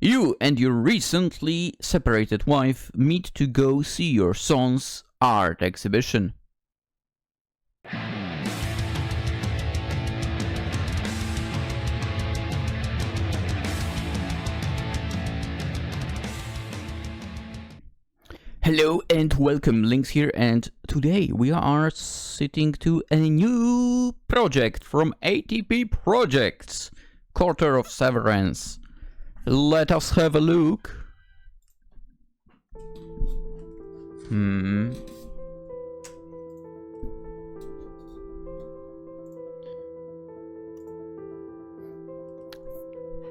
You and your recently separated wife meet to go see your son's art exhibition. Hello and welcome, Lynx here, and today we are sitting to a new project from ATP Projects, Quarter of Severance. Let us have a look.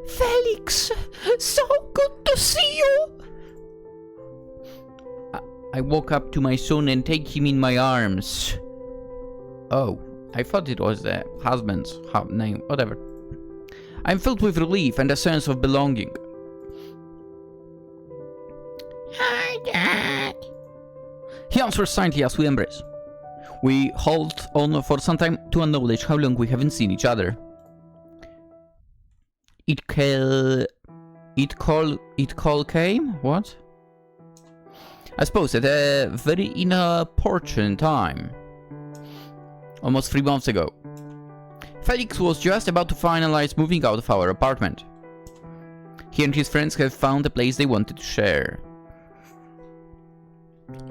Felix, so good to see you. I walk up to my son and take him in my arms. Oh, I thought it was the husband's name, whatever. I'm filled with relief and a sense of belonging. Hi, Dad. He answers silently as we embrace. We hold on for some time to acknowledge how long we haven't seen each other. It call came? What? I suppose at a very inopportune time. Almost 3 months ago. Felix was just about to finalize moving out of our apartment. He and his friends have found a place they wanted to share.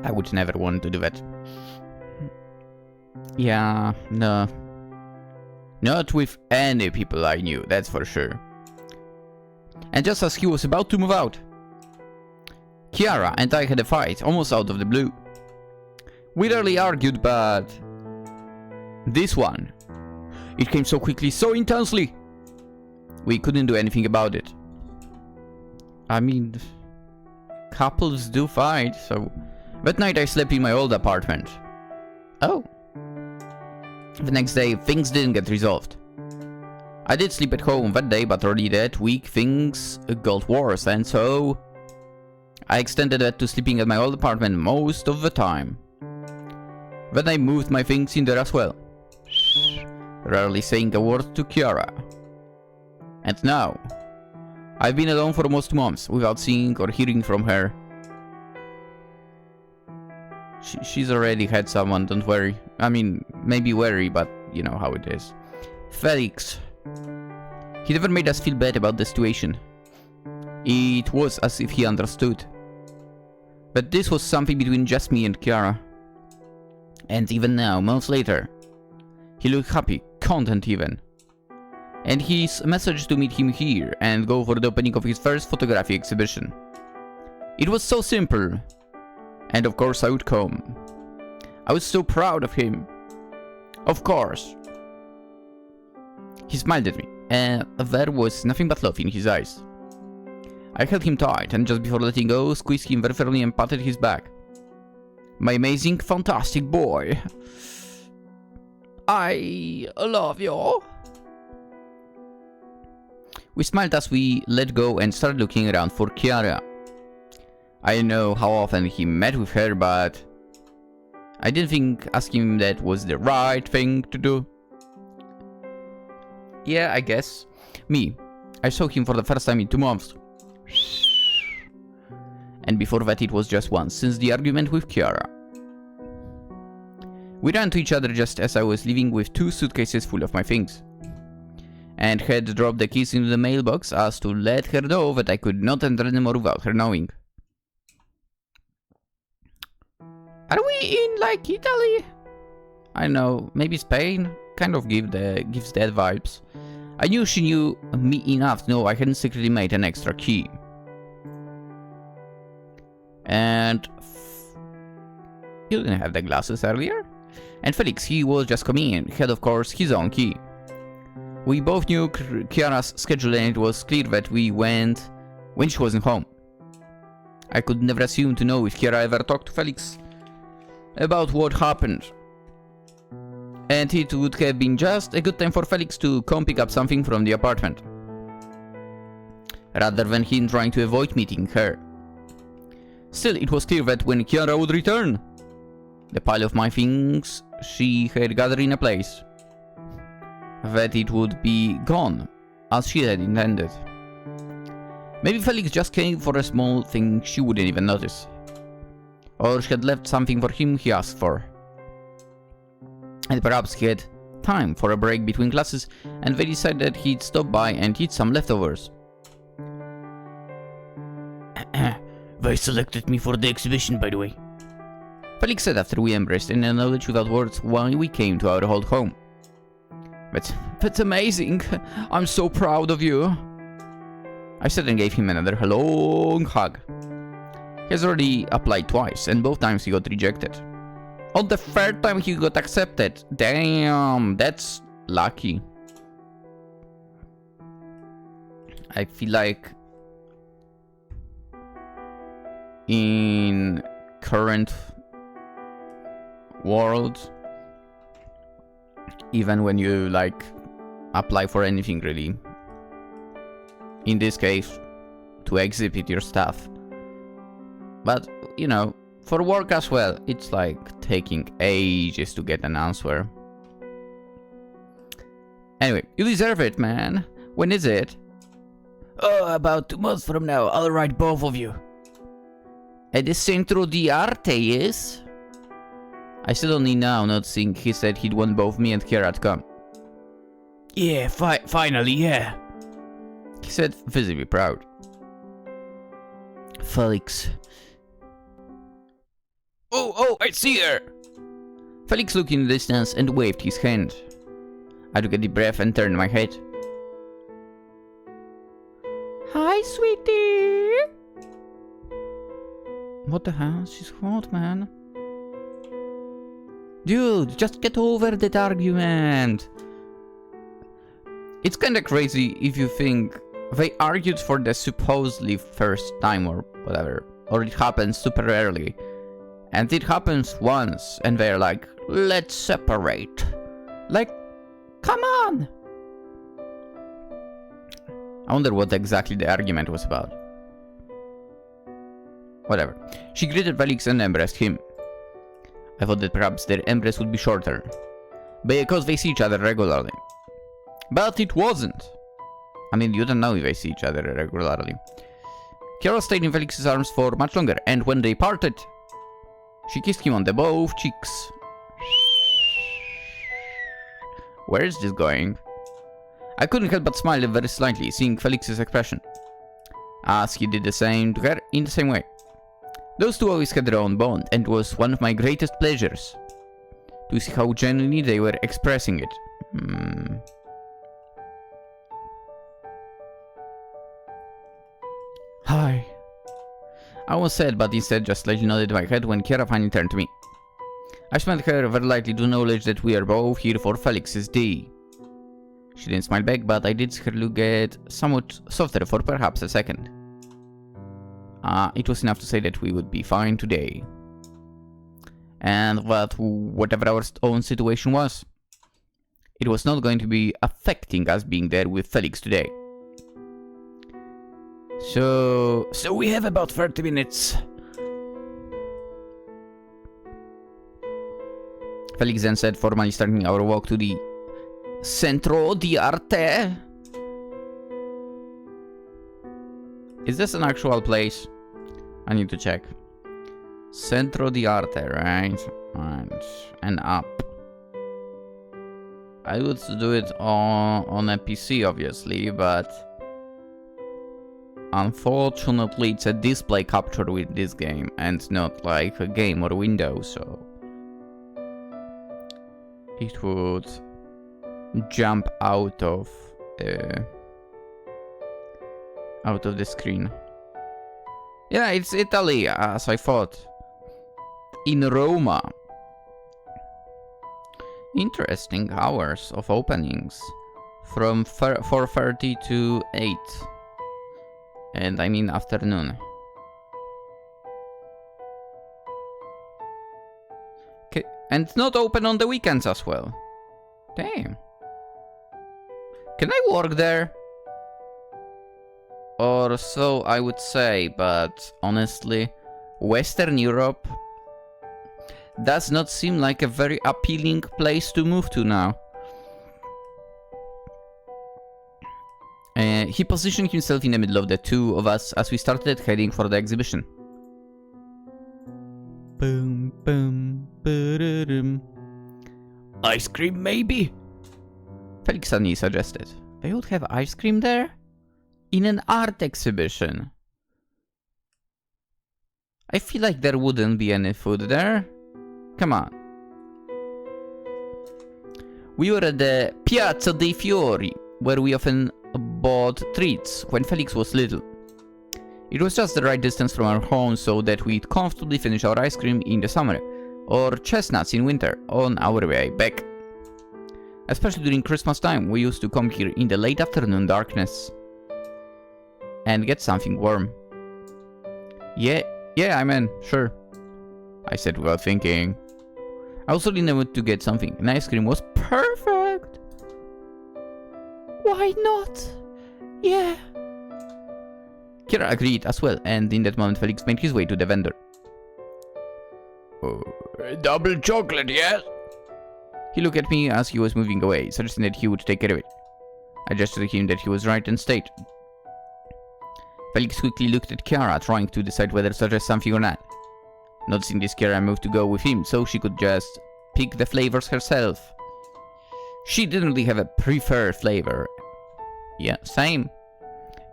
I would never want to do that. Yeah, no. Not with any people I knew, that's for sure. And just as he was about to move out, Kiara and I had a fight, almost out of the blue. We rarely argued, but this one, it came so quickly, so intensely. We couldn't do anything about it. I mean, couples do fight, so... That night I slept in my old apartment. Oh. The next day, things didn't get resolved. I did sleep at home that day, but early that week things got worse, and so... I extended that to sleeping at my old apartment most of the time. Then I moved my things in there as well. Rarely saying a word to Kiara. And now, I've been alone for almost 2 months without seeing or hearing from her. She's already had someone, don't worry. I mean, maybe worry, but you know how it is. Felix. He never made us feel bad about the situation. It was as if he understood. But this was something between just me and Kiara. And even now, months later, he looked happy, content even. And his message to meet him here and go for the opening of his first photography exhibition. It was so simple. And of course I would come. I was so proud of him. Of course. He smiled at me, and there was nothing but love in his eyes. I held him tight, and just before letting go, squeezed him very firmly and patted his back. My amazing, fantastic boy. I love you. We smiled as we let go and started looking around for Kiara. I don't know how often he met with her, but I didn't think asking him that was the right thing to do. Yeah, I guess. Me. I saw him for the first time in 2 months. And before that it was just once, since the argument with Kiara. We ran to each other just as I was leaving with 2 suitcases full of my things. And had dropped the keys into the mailbox as to let her know that I could not enter anymore without her knowing. Are we in, like, Italy? I know, maybe Spain? Kind of gives that vibes. I knew she knew me enough to know I hadn't secretly made an extra key. And... you didn't have the glasses earlier? And Felix, he was just coming in, had of course his own key. We both knew Kiara's schedule and it was clear that we went when she wasn't home. I could never assume to know if Kiara ever talked to Felix about what happened. And it would have been just a good time for Felix to come pick up something from the apartment, rather than him trying to avoid meeting her. Still, it was clear that when Kiara would return, the pile of my things she had gathered in a place, that it would be gone, as she had intended. Maybe Felix just came for a small thing she wouldn't even notice. Or she had left something for him he asked for. And perhaps he had time for a break between classes, and they decided he'd stop by and eat some leftovers. They selected me for the exhibition, by the way. Felix said after we embraced and acknowledged without words why we came to our old home. That's amazing. I'm so proud of you. I said and gave him another long hug. He has already applied twice, and both times he got rejected. On the third time he got accepted. Damn, that's lucky. I feel like in current world, even when you like apply for anything really, in this case to exhibit your stuff, but you know, for work as well, it's like taking ages to get an answer. Anyway, you deserve it, man. When is it? Oh, about 2 months from now, I'll write both of you. At the Centro di Arte, yes? I said only now, not seeing he said he'd want both me and Kiara to come. Yeah, finally, yeah. He said, visibly proud. Felix. Oh, I see her! Felix looked in the distance and waved his hand. I took a deep breath and turned my head. Hi, sweetie! What the hell? She's hot, man. Dude, just get over that argument. It's kinda crazy if you think they argued for the supposedly first time or whatever, or it happens super rarely. And it happens once, and they're like, let's separate. Like, come on! I wonder what exactly the argument was about. Whatever. She greeted Felix and embraced him. I thought that perhaps their embrace would be shorter, because they see each other regularly. But it wasn't. I mean, you don't know if they see each other regularly. Kiara stayed in Felix's arms for much longer, and when they parted, she kissed him on the both cheeks. Where is this going? I couldn't help but smile very slightly, seeing Felix's expression, as he did the same to her in the same way. Those two always had their own bond, and it was one of my greatest pleasures to see how genuinely they were expressing it. Hi. I was sad, but instead just slightly nodded my head when Kiara finally turned to me. I smiled her very lightly to acknowledge that we are both here for Felix's day. She didn't smile back, but I did see her look get somewhat softer for perhaps a second. It was enough to say that we would be fine today. And that whatever our own situation was, it was not going to be affecting us being there with Felix today. So we have about 30 minutes. Felix then said, formally starting our walk to the Centro di Arte. Is this an actual place? I need to check. Centro di Arte, right? And up. I would do it on a PC, obviously, but unfortunately it's a display capture with this game and not like a game or a window, so it would jump out of the screen. Yeah, it's Italy, as I thought. In Roma. Interesting hours of openings. From 4:30 to 8. And I mean afternoon. Okay, and not open on the weekends as well. Damn. Can I work there? Or so I would say, but honestly, Western Europe does not seem like a very appealing place to move to now. He positioned himself in the middle of the two of us as we started heading for the exhibition. Boom, boom, ba-da-dum. Ice cream, maybe? Felix suddenly suggested. They would have ice cream there? In an art exhibition. I feel like there wouldn't be any food there. Come on. We were at the Piazza dei Fiori, where we often bought treats when Felix was little. It was just the right distance from our home so that we'd comfortably finish our ice cream in the summer, or chestnuts in winter on our way back. Especially during Christmas time, we used to come here in the late afternoon darkness and get something warm. Yeah, I'm in, sure, I said without thinking. I also didn't want to get something, and ice cream was perfect. Why not? Yeah. Kira agreed as well, and in that moment Felix made his way to the vendor. Double chocolate, yes? He looked at me as he was moving away, suggesting that he would take care of it. I gestured to him that he was right and stayed. Felix quickly looked at Kiara, trying to decide whether to suggest something or not. Noticing this, Kiara moved to go with him, so she could just pick the flavors herself. She didn't really have a preferred flavor. Yeah, same.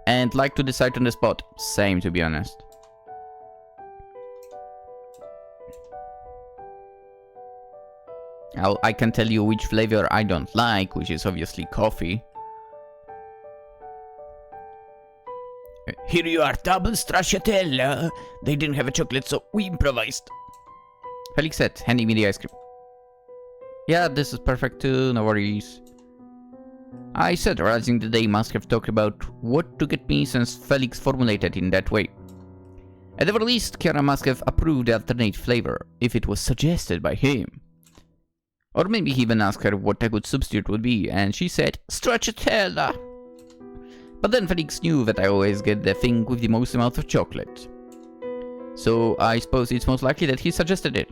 And liked to decide on the spot. Same, to be honest. I can tell you which flavor I don't like, which is obviously coffee. Here you are, double stracciatella. They didn't have a chocolate, so we improvised. Felix said, handing me the ice cream. Yeah, this is perfect too, no worries. I said, realizing that they must have talked about what to get me since Felix formulated in that way. At the very least, Kiara must have approved the alternate flavor, if it was suggested by him. Or maybe he even asked her what a good substitute would be, and she said, stracciatella. But then Felix knew that I always get the thing with the most amount of chocolate. So I suppose it's most likely that he suggested it.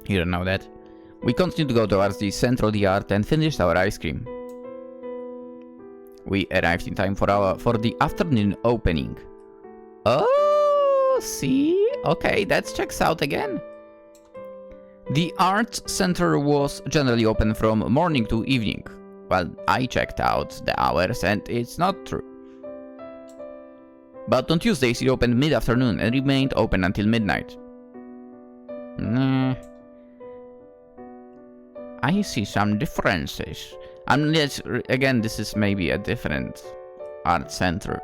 Here, now that. We continued to go towards the center of the art and finished our ice cream. We arrived in time for the afternoon opening. Oh, see? Okay, that checks out again. The art center was generally open from morning to evening. Well, I checked out the hours and it's not true. But on Tuesdays it opened mid-afternoon and remained open until midnight. Nah. I see some differences. Unless, again, this is maybe a different art center.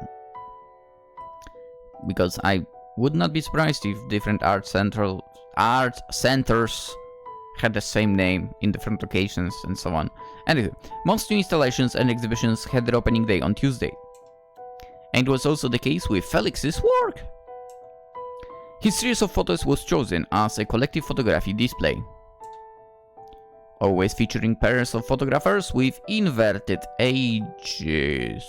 Because I would not be surprised if different art centers had the same name in different locations and so on. Anyway, most new installations and exhibitions had their opening day on Tuesday. And it was also the case with Felix's work. His series of photos was chosen as a collective photography display. Always featuring pairs of photographers with inverted ages.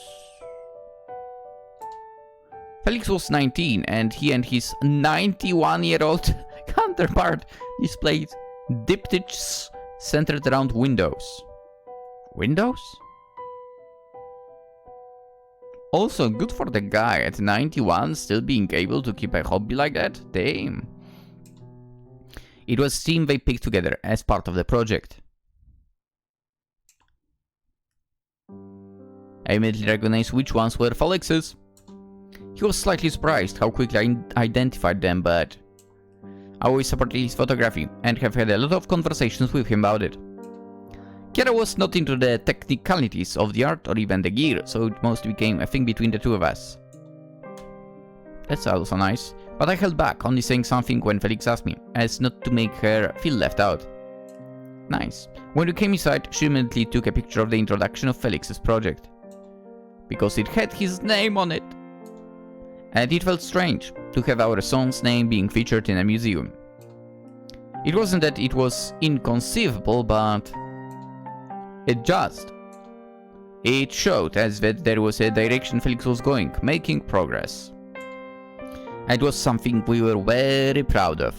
Felix was 19 and he and his 91-year-old counterpart displayed diptychs centered around windows. Windows? Also, good for the guy at 91 still being able to keep a hobby like that? Damn. It was a team they picked together as part of the project. I immediately recognized which ones were Felix's. He was slightly surprised how quickly I identified them, but I always supported his photography and have had a lot of conversations with him about it. Kiara was not into the technicalities of the art or even the gear, so it mostly became a thing between the two of us. That's also nice, but I held back, only saying something when Felix asked me, as not to make her feel left out. Nice. When we came inside, she immediately took a picture of the introduction of Felix's project. Because it had his name on it. And it felt strange to have our son's name being featured in a museum. It wasn't that it was inconceivable, but it showed as that there was a direction Felix was going, making progress. And it was something we were very proud of.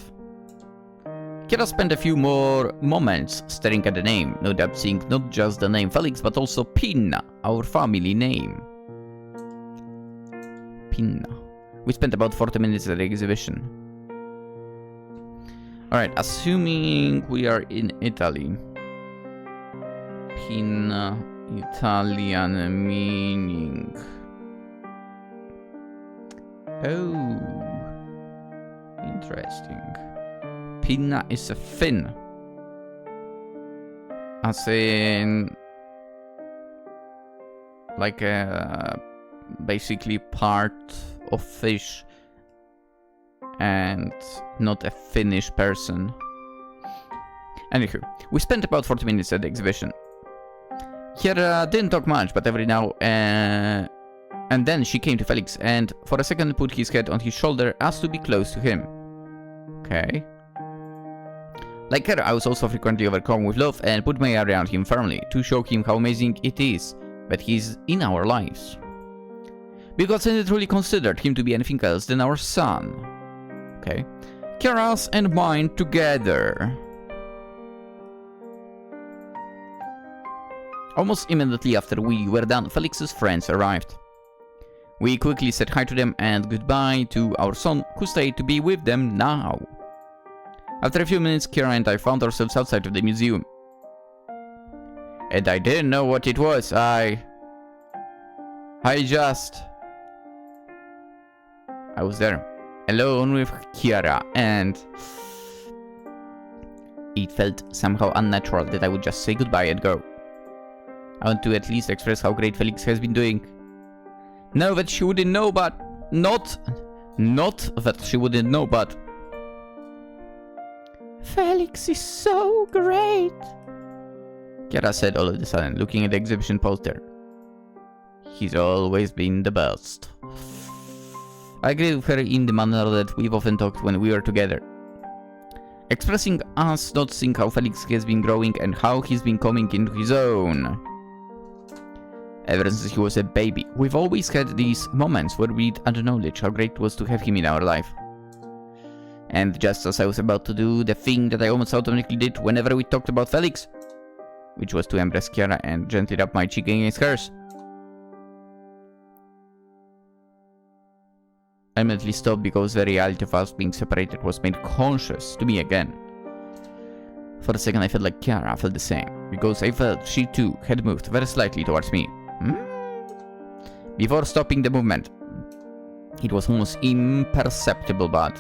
Kiara spent a few more moments staring at the name, no doubt seeing not just the name Felix, but also Pinna, our family name. Pinna. We spent about 40 minutes at the exhibition. Alright, assuming we are in Italy. Pinna, Italian meaning. Oh, interesting. Pinna is a fin. As in, like a basically part of fish and not a Finnish person. Anywho, we spent about 40 minutes at the exhibition. Kiara didn't talk much, but every now and then she came to Felix and for a second put his head on his shoulder as to be close to him. Okay. Like her, I was also frequently overcome with love and put my arm around him firmly to show him how amazing it is that he's in our lives. Because I truly considered him to be anything else than our son. Okay. Kiara's and mine together. Almost immediately after we were done, Felix's friends arrived. We quickly said hi to them and goodbye to our son, who stayed to be with them now. After a few minutes, Kiara and I found ourselves outside of the museum. And I didn't know what it was. I was there, alone with Kiara, and it felt somehow unnatural that I would just say goodbye and go. I want to at least express how great Felix has been doing. No, that she wouldn't know, but not that she wouldn't know, but Felix is so great, Kiara said all of a sudden, looking at the exhibition poster. He's always been the best. I agreed with her in the manner that we've often talked when we were together. Expressing us not seeing how Felix has been growing and how he's been coming into his own. Ever since he was a baby, we've always had these moments where we'd acknowledge how great it was to have him in our life. And just as I was about to do the thing that I almost automatically did whenever we talked about Felix, which was to embrace Kiara and gently rub my cheek against hers, I immediately stopped because the reality of us being separated was made conscious to me again. For a second I felt like Kiara felt the same, because I felt she too had moved very slightly towards me. Before stopping the movement. It was almost imperceptible, but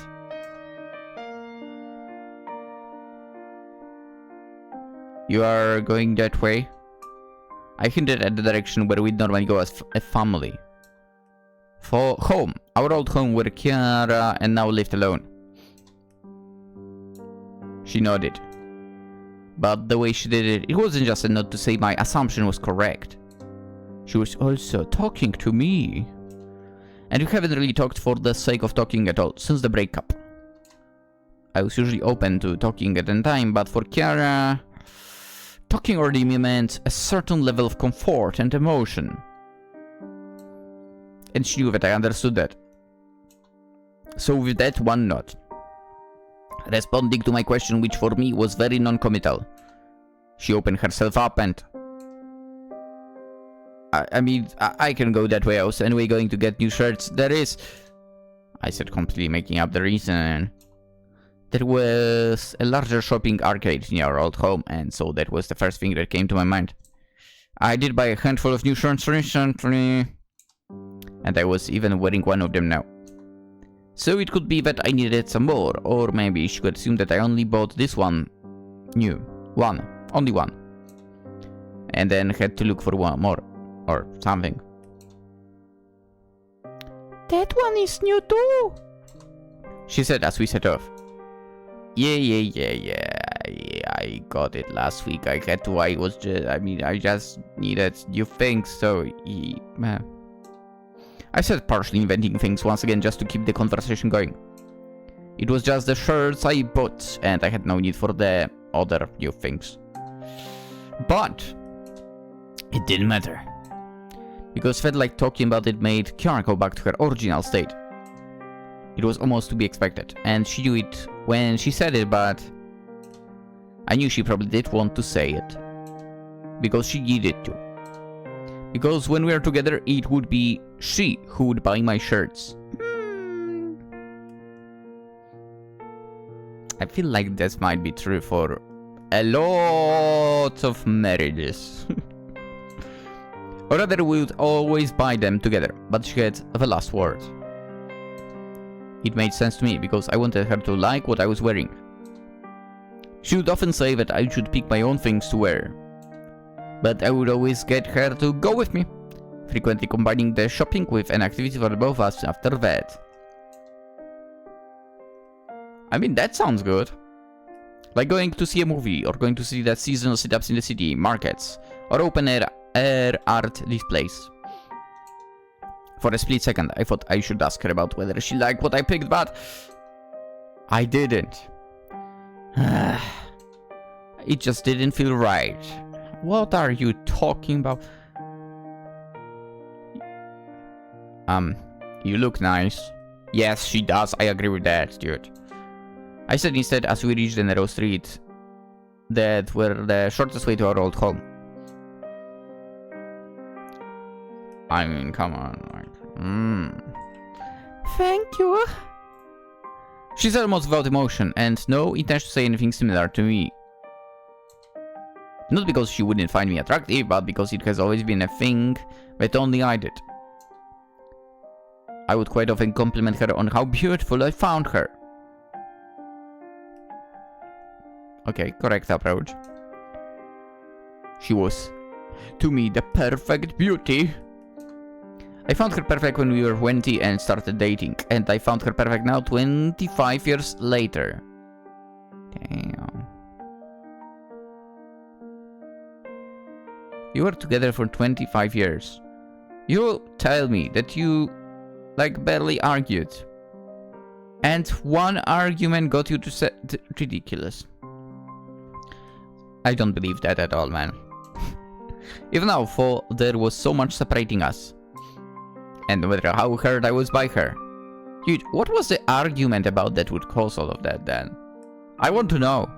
you are going that way? I hinted at the direction where we'd normally go as a family. For home, our old home where Kiara and now lived alone. She nodded. But the way she did it, it wasn't just a nod to say my assumption was correct. She was also talking to me. And we haven't really talked for the sake of talking at all, since the breakup. I was usually open to talking at any time, but for Kiara, talking already meant a certain level of comfort and emotion. And she knew that I understood that. So with that one nod, responding to my question, which for me was very non-committal, she opened herself up and... I can go that way. I was anyway going to get new shirts. There is... I said, completely making up the reason. There was a larger shopping arcade near our old home, and so that was the first thing that came to my mind. I did buy a handful of new shirts recently, and I was even wearing one of them now. So it could be that I needed some more, or maybe she could assume that I only bought this one new. One. Only one. And then had to look for one more. Or something. That one is new too, she said as we set off. Yeah, I got it last week. I had to, I just needed new things, so I said, partially inventing things once again just to keep the conversation going. It was just the shirts I bought, and I had no need for the other new things. But it didn't matter. Because felt like talking about it made Kiara go back to her original state. It was almost to be expected, and she knew it when she said it, but I knew she probably did want to say it. Because she needed to. Because when we are together, it would be she who would buy my shirts. I feel like this might be true for a lot of marriages. Or rather, we would always buy them together, but she had the last word. It made sense to me, because I wanted her to like what I was wearing. She would often say that I should pick my own things to wear. But I would always get her to go with me, frequently combining the shopping with an activity for both of us after that. I mean, that sounds good. Like going to see a movie, or going to see the seasonal setups in the city, markets, or open air art displays. For a split second, I thought I should ask her about whether she liked what I picked, but I didn't. It just didn't feel right. What are you talking about? You look nice. Yes, she does. I agree with that, dude. I said instead as we reached the narrow street that were the shortest way to our old home. I mean, come on. Thank you. She said almost without emotion, and no intention to say anything similar to me. Not because she wouldn't find me attractive, but because it has always been a thing that only I did. I would quite often compliment her on how beautiful I found her. Okay, correct approach. She was, to me, the perfect beauty. I found her perfect when we were 20 and started dating, and I found her perfect now 25 years later. Damn. You were together for 25 years. You tell me that you, like, barely argued. And one argument got you to say... ridiculous. I don't believe that at all, man. Even now, for there was so much separating us. And no matter how hurt I was by her. Dude, what was the argument about that would cause all of that then? I want to know.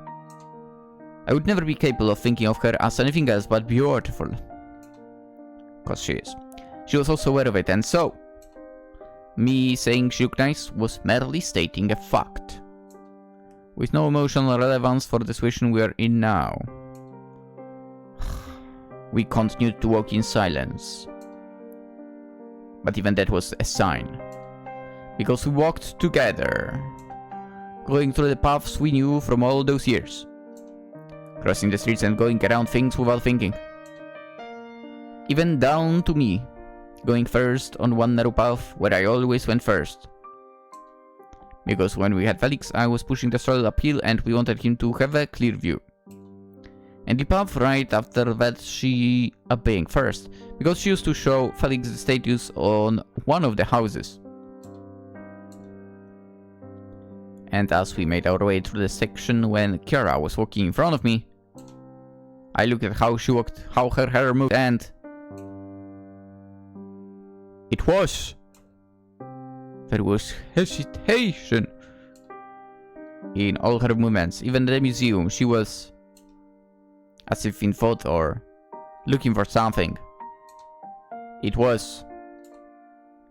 I would never be capable of thinking of her as anything else but beautiful. Cause she is. She was also aware of it, and so... me saying she looked nice was merely stating a fact. With no emotional relevance for the situation we are in now. We continued to walk in silence. But even that was a sign. Because we walked together. Going through the paths we knew from all those years. Crossing the streets and going around things without thinking. Even down to me. Going first on one narrow path where I always went first. Because when we had Felix, I was pushing the stroller uphill and we wanted him to have a clear view. And the path right after that she being first, because she used to show Felix the status on one of the houses. And as we made our way through the section when Kiara was walking in front of me, I looked at how she walked, how her hair moved, and... there was hesitation in all her movements. Even at the museum, she was as if in thought or looking for something. It was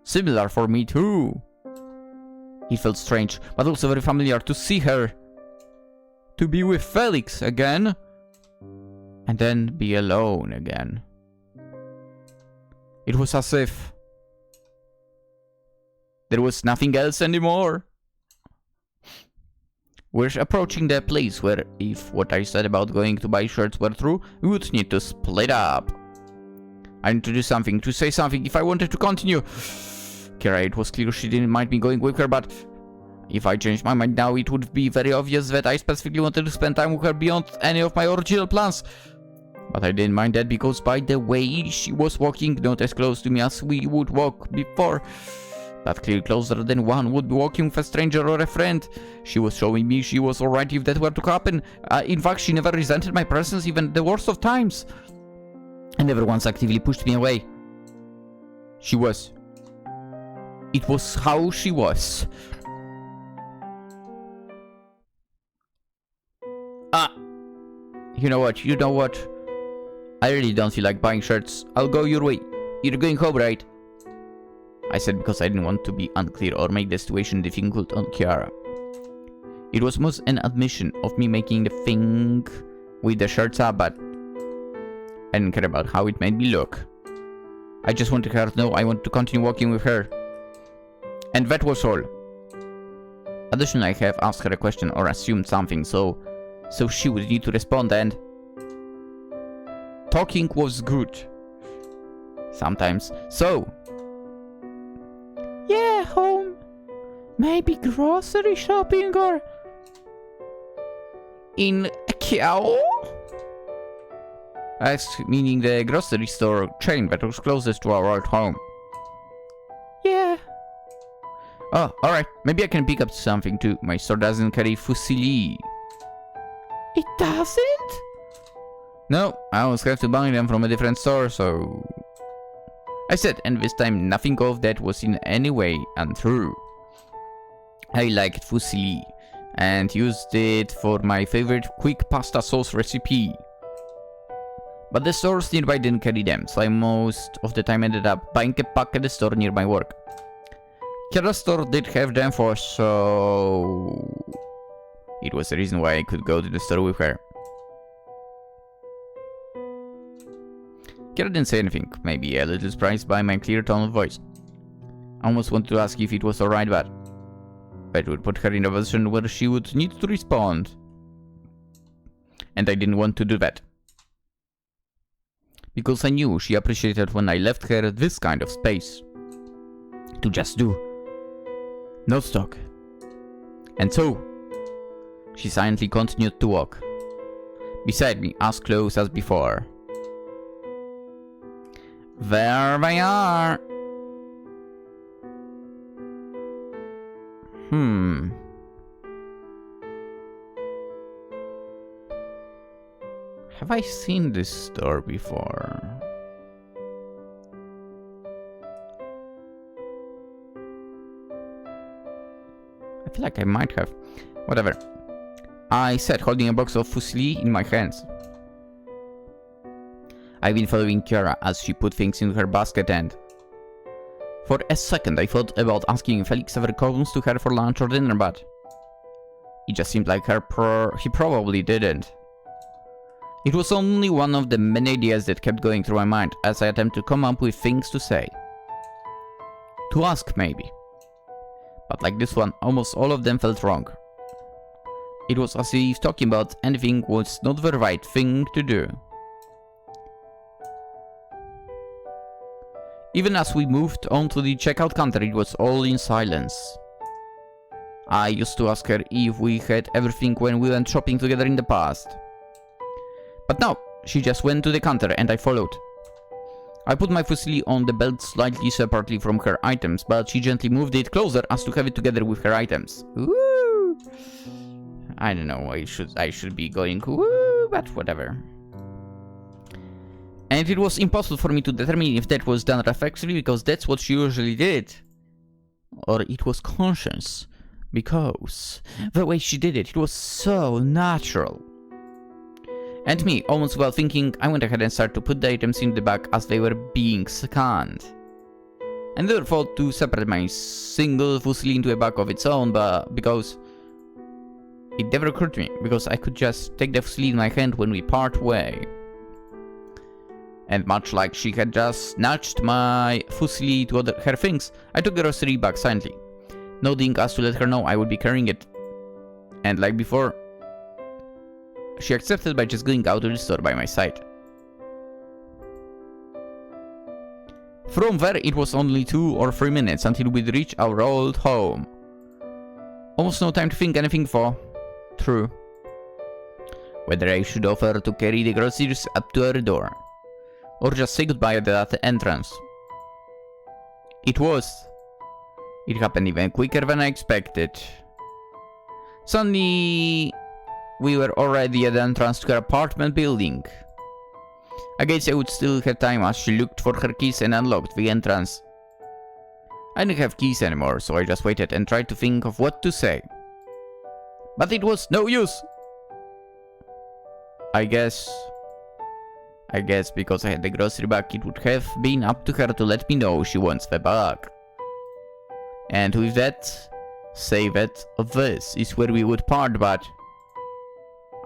similar for me too. It felt strange, but also very familiar to see her, to be with Felix again, and then be alone again. It was as if there was nothing else anymore. We're approaching the place where, if what I said about going to buy shirts were true, we would need to split up. I need to do something, to say something if I wanted to continue. Kira, it was clear she didn't mind me going with her, but if I changed my mind now, it would be very obvious that I specifically wanted to spend time with her beyond any of my original plans. But I didn't mind that because by the way she was walking, not as close to me as we would walk before, but clearly closer than one would be walking with a stranger or a friend. She was showing me she was alright if that were to happen. In fact, she never resented my presence even at the worst of times. And never once actively pushed me away. She was. It was how she was. You know what? I really don't feel like buying shirts. I'll go your way. You're going home, right? I said because I didn't want to be unclear or make the situation difficult on Kiara. It was most an admission of me making the thing with the shirts up, but I didn't care about how it made me look. I just wanted her to know I want to continue walking with her. And that was all. Additionally, I have asked her a question or assumed something, so she would need to respond, and talking was good. Sometimes. So, yeah, home. Maybe grocery shopping or in a cow? Meaning the grocery store chain that was closest to our old home. Yeah. Oh, alright. Maybe I can pick up something too. My store doesn't carry fusilli. It doesn't? No, I always have to buy them from a different store, so... I said, and this time nothing of that was in any way untrue. I liked fusilli, and used it for my favorite quick pasta sauce recipe. But the stores nearby didn't carry them, so I most of the time ended up buying a pack at the store near my work. Kiara's store did have them for, so... It was the reason why I could go to the store with her. Kiara didn't say anything, maybe a little surprised by my clear tone of voice. I almost wanted to ask if it was alright, but it would put her in a position where she would need to respond. And I didn't want to do that. Because I knew she appreciated when I left her this kind of space. To just do. Not talk. And so, she silently continued to walk. Beside me, as close as before. There they are! Have I seen this store before? I feel like I might have. Whatever. I said, holding a box of fusilli in my hands. I've been following Kiara as she put things in her basket, and for a second I thought about asking if Felix ever comes to her for lunch or dinner, but it just seemed like he probably didn't. It was only one of the many ideas that kept going through my mind as I attempted to come up with things to say. To ask, maybe. But like this one, almost all of them felt wrong. It was as if talking about anything was not the right thing to do. Even as we moved on to the checkout counter, it was all in silence. I used to ask her if we had everything when we went shopping together in the past. But no, she just went to the counter and I followed. I put my fusilli on the belt slightly separately from her items, but she gently moved it closer as to have it together with her items. Woo! I don't know, I should be going woo, but whatever. And it was impossible for me to determine if that was done reflexively, because that's what she usually did. Or it was conscious, because the way she did it, it was so natural. And me, almost without thinking, I went ahead and started to put the items in the bag as they were being scanned. And never thought to separate my single fusilli into a bag of its own, but because it never occurred to me, because I could just take the fusilli in my hand when we part way. And much like she had just snatched my fusilli to her things, I took the grocery bag silently, nodding as to let her know I would be carrying it. And like before, she accepted by just going out of the store by my side. From there, it was only 2 or 3 minutes until we'd reach our old home. Almost no time to think anything for. True. Whether I should offer to carry the groceries up to her door, or just say goodbye at the entrance. It happened even quicker than I expected. Suddenly, we were already at the entrance to her apartment building. I guess I would still have time as she looked for her keys and unlocked the entrance. I didn't have keys anymore, so I just waited and tried to think of what to say. But it was no use. I guess because I had the grocery bag, it would have been up to her to let me know she wants the bag. And with that, say that this is where we would part, but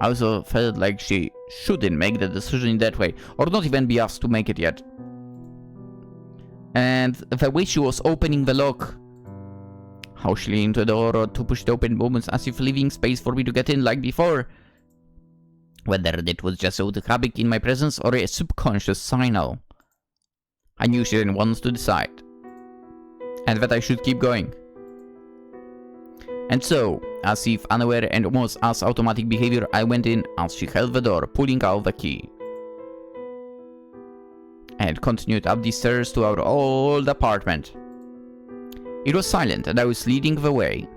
I also felt like she shouldn't make the decision in that way, or not even be asked to make it yet. And the way she was opening the lock, how she leaned to the door to push the open moments as if leaving space for me to get in like before. Whether that was just automatic in my presence or a subconscious signal. I knew she didn't want to decide. And that I should keep going. And so, as if unaware and almost as automatic behavior, I went in as she held the door, pulling out the key. And continued up the stairs to our old apartment. It was silent and I was leading the way.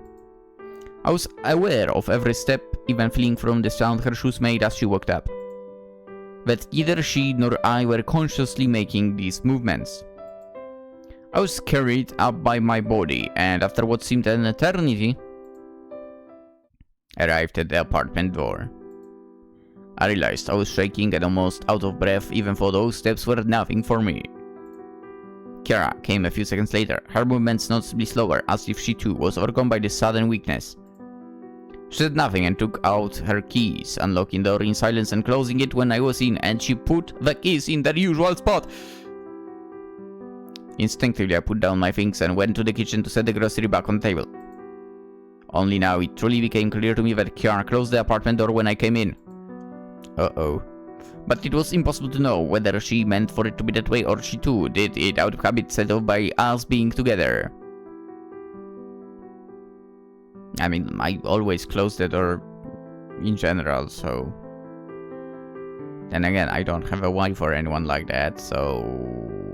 I was aware of every step, even feeling from the sound her shoes made as she walked up. But neither she nor I were consciously making these movements. I was carried up by my body, and after what seemed an eternity, arrived at the apartment door. I realized I was shaking and almost out of breath, even though those steps were nothing for me. Kiara came a few seconds later, her movements noticeably slower, as if she too was overcome by this sudden weakness. She said nothing and took out her keys, unlocking the door in silence and closing it when I was in, and she put the keys in their usual spot. Instinctively, I put down my things and went to the kitchen to set the grocery back on the table. Only now it truly became clear to me that Kiara closed the apartment door when I came in. Uh-oh. But it was impossible to know whether she meant for it to be that way or she too did it out of habit set off by us being together. I mean, I always close the door in general, so... Then again, I don't have a wife or anyone like that, so...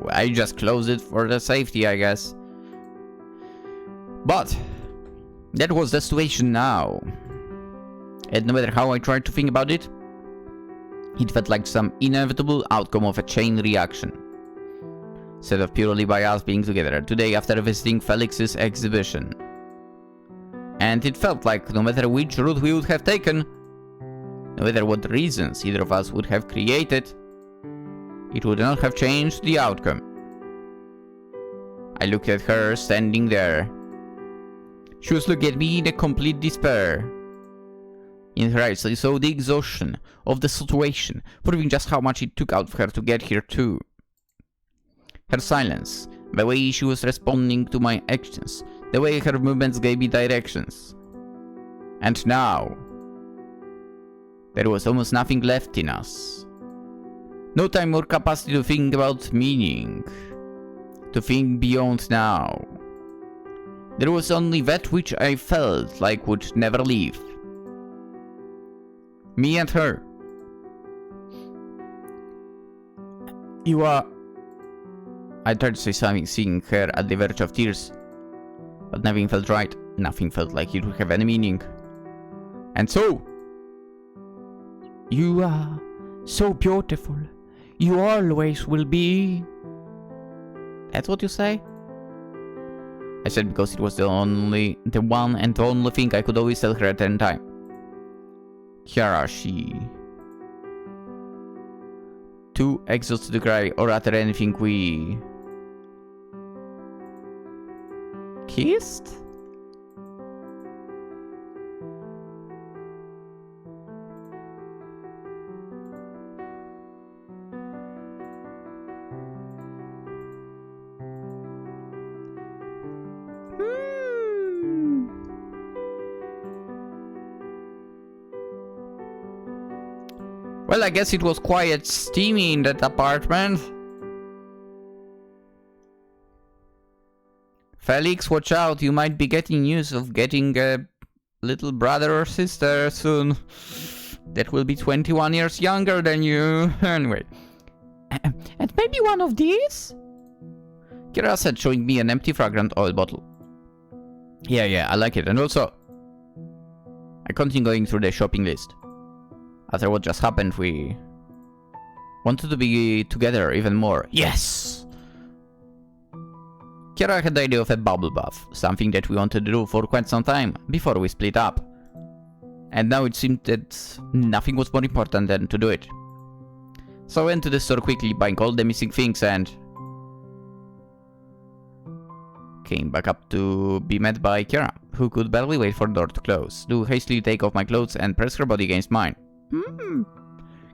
I just close it for the safety, I guess. But... that was the situation now. And no matter how I tried to think about it, it felt like some inevitable outcome of a chain reaction. Set off purely by us being together today after visiting Felix's exhibition. And it felt like no matter which route we would have taken, no matter what reasons either of us would have created, it would not have changed the outcome. I looked at her standing there. She was looking at me in a complete despair. In her eyes I saw the exhaustion of the situation, proving just how much it took out of her to get here too. Her silence, the way she was responding to my actions, the way her movements gave me directions. And now, there was almost nothing left in us. No time or capacity to think about meaning, to think beyond now. There was only that which I felt like would never leave. Me and her. You are... I tried to say something, seeing her at the verge of tears. But nothing felt right. Nothing felt like it would have any meaning. And so... You are so beautiful. You always will be... That's what you say? I said because it was the one and only thing I could always tell her at any time. Kiara, she... Too exhausted to cry or utter anything, we... Kissed? Well, I guess it was quite steamy in that apartment. Felix, watch out, you might be getting news of getting a little brother or sister soon. That will be 21 years younger than you. Anyway. And maybe one of these? Kira said, showing me an empty fragrant oil bottle. Yeah, I like it. And also, I continue going through the shopping list. After what just happened, we wanted to be together even more. Yes! Kiara had the idea of a bubble bath, something that we wanted to do for quite some time before we split up. And now it seemed that nothing was more important than to do it. So I went to the store quickly, buying all the missing things, and came back up to be met by Kiara, who could barely wait for the door to close, to hastily take off my clothes and press her body against mine.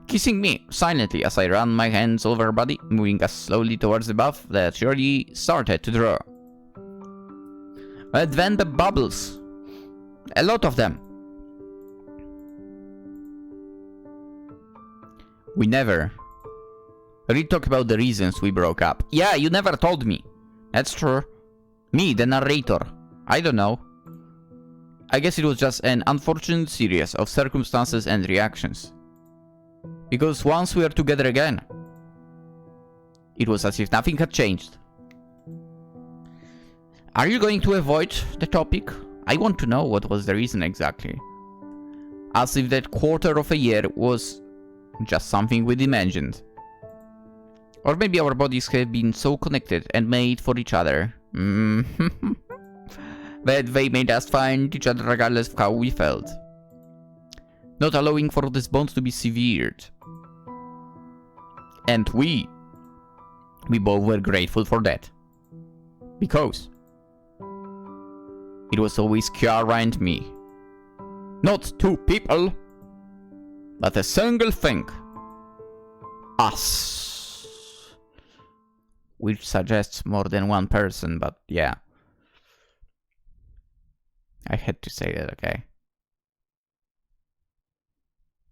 Kissing me silently as I ran my hands over her body, moving as slowly towards the bath that she already started to draw. But then the bubbles. A lot of them. We never really talk about the reasons we broke up. Yeah, you never told me. That's true. Me, the narrator. I don't know. I guess it was just an unfortunate series of circumstances and reactions. Because once we were together again, it was as if nothing had changed. Are you going to avoid the topic? I want to know what was the reason exactly. As if that quarter of a year was just something we'd imagined. Or maybe our bodies have been so connected and made for each other. That they made us find each other regardless of how we felt. Not allowing for this bond to be severed. And we both were grateful for that. Because it was always Kiara and me. Not two people, but a single thing. Us. Which suggests more than one person, but yeah. I had to say that, okay?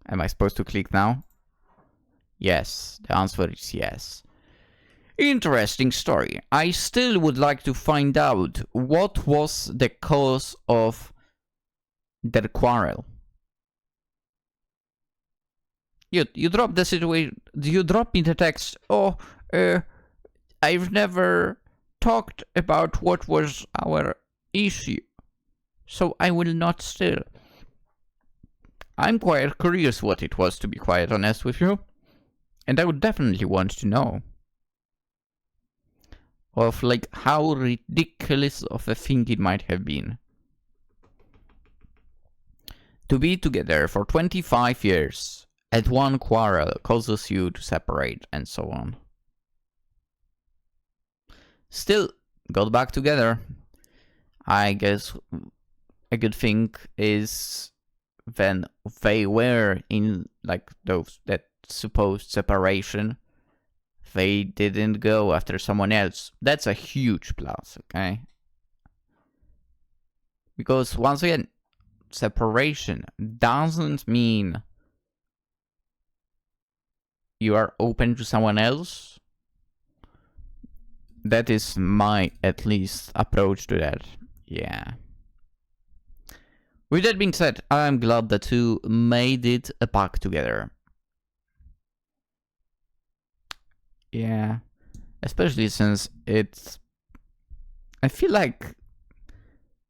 Am I supposed to click now? Yes, the answer is yes. Interesting story. I still would like to find out what was the cause of their quarrel. You drop the situation. You drop me the text. Oh, I've never talked about what was our issue, so I will not still. I'm quite curious what it was, to be quite honest with you, and I would definitely want to know. Of like how ridiculous of a thing it might have been. To be together for 25 years, at one quarrel causes you to separate, and so on. Still, got back together. I guess a good thing is when they were in like that supposed separation, they didn't go after someone else. That's a huge plus, okay? Because once again, separation doesn't mean you are open to someone else. That is my, at least, approach to that. Yeah. With that being said, I'm glad the two made it back together. Yeah. Especially since it's... I feel like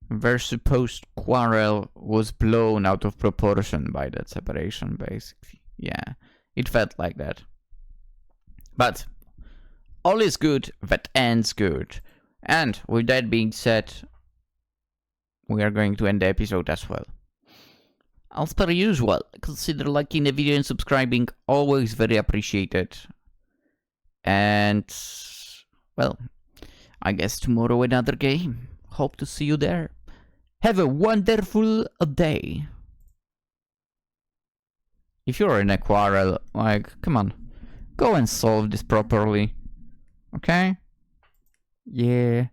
their supposed quarrel was blown out of proportion by that separation, basically. Yeah. It felt like that. But all is good that ends good. And with that being said, we are going to end the episode as well. As per usual, consider liking the video and subscribing, always very appreciated. And, well, I guess tomorrow another game. Hope to see you there. Have a wonderful day. If you're in a quarrel, like, come on, go and solve this properly. Okay? Yeah.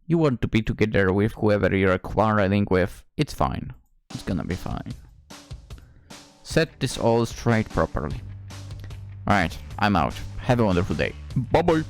You want to be together with whoever you're quarreling with, it's fine. It's gonna be fine. Set this all straight properly. Alright, I'm out. Have a wonderful day. Bye bye.